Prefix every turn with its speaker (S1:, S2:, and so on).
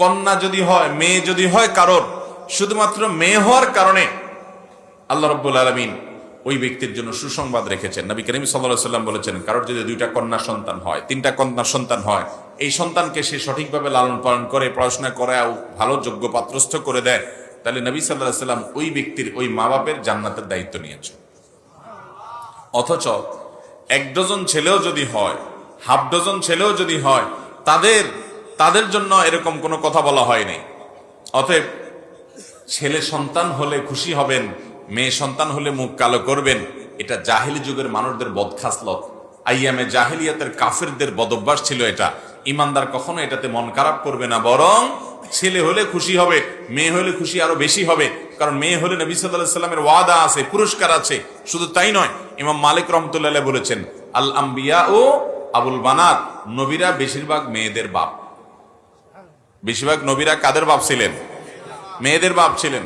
S1: কন্যা যদি হয়, মেয়ে যদি হয় কারোর, শুধুমাত্র মেয়ে হওয়ার কারণে আল্লাহ রাব্বুল আলামিন ওই ব্যক্তির জন্য সুসংবাদ রেখেছেন। নবী করিম সাল্লাল্লাহু আলাইহি ওয়াসাল্লাম বলেছেন, কারোর যদি 2টা কন্যা সন্তান হয়, 3টা কন্যা সন্তান হয়, এই সন্তানকে সে সঠিকভাবে লালন পালন করে, পড়াশোনা করায় ভালো যোগ্য পাত্রস্থ করে দেয়, তাহলে নবী সাল্লাল্লাহু আলাইহি ওয়াসাল্লাম ওই ব্যক্তির, ওই মা বাপের জান্নাতের দায়িত্ব নিয়েছেন। অথচ 1 ডজন ছেলেও যদি হয়, হাফ ডজন ছেলেও যদি হয়, তাদের জন্য এরকম কোনো কথা বলা হয়নি। অতএব ছেলে সন্তান হলে খুশি হবেন, মেয়ে সন্তান হলে মুখ কালো করবেন, এটা জাহেলি যুগের মানুষদের বদখাসলত, আইয়ামে জাহেলিয়াতের কাফেরদের বদভ্যাস ছিল এটা। ইমানদার কখনো এটাতে মন খারাপ করবে না, বরং ছেলে হলে খুশি হবে, মেয়ে হলে খুশি আরো বেশি হবে। কারণ মেয়ে হলে নবী সাল্লাল্লাহু আলাইহি ওয়াসাল্লামের ওয়াদা আছে, পুরস্কার আছে। শুধু তাই নয়, ইমাম মালিক রহমাতুল্লাহ আলাইহি বলেছেন, আল আম্বিয়া ও আবুল বানাত, নবীরা বেশিরভাগ মেয়েদের বাপ। বেশিরভাগ নবীরা কাদের বাপ ছিলেন? মেয়েদের বাপ ছিলেন।